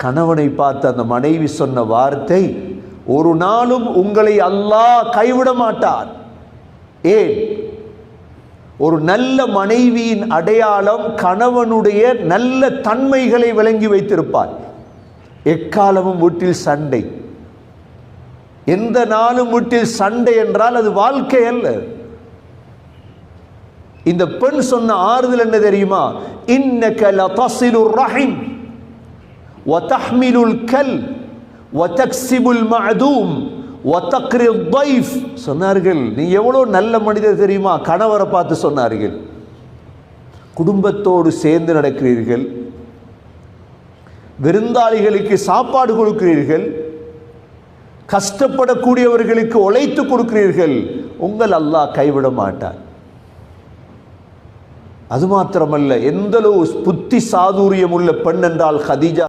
கணவனை பார்த்து அந்த மனைவி சொன்ன வார்த்தை, ஒரு நாளும் உங்களை அல்லாஹ் கைவிட மாட்டார். ஏன்? ஒரு நல்ல மனைவியின் அடையாளம் கணவனுடைய நல்ல தன்மைகளை விளங்கி வைத்திருப்பார். எக்காலமும் வீட்டில் சண்டை, எந்த நாளும் வீட்டில் சண்டை என்றால் அது வாழ்க்கை அல்ல. இந்த பெண் சொன்ன ஆறுதல் என்ன தெரியுமா? இன்னக லதஸிலுர் ரஹிம் வதஹ்மிலுல் கல் வதக்ஸிபுல் மஅதூம் வதக்ரில் ضيف சொன்னார்கள். நீ எவ்வளவு நல்ல மனிதர் தெரியுமா? கணவரை பார்த்து சொன்னார்கள். குடும்பத்தோடு சேர்ந்து நடக்கிறீர்கள், விருந்தாளிகளுக்கு சாப்பாடு கொடுக்கிறீர்கள், கஷ்டப்படக்கூடியவர்களுக்கு உழைத்து கொடுக்கிறீர்கள். உங்கள் அல்லாஹ் கைவிட மாட்டார். அது மாத்திரமல்ல, எந்தளவு புத்தி சாதுரியம் உள்ள பெண் என்றால் கதீஜா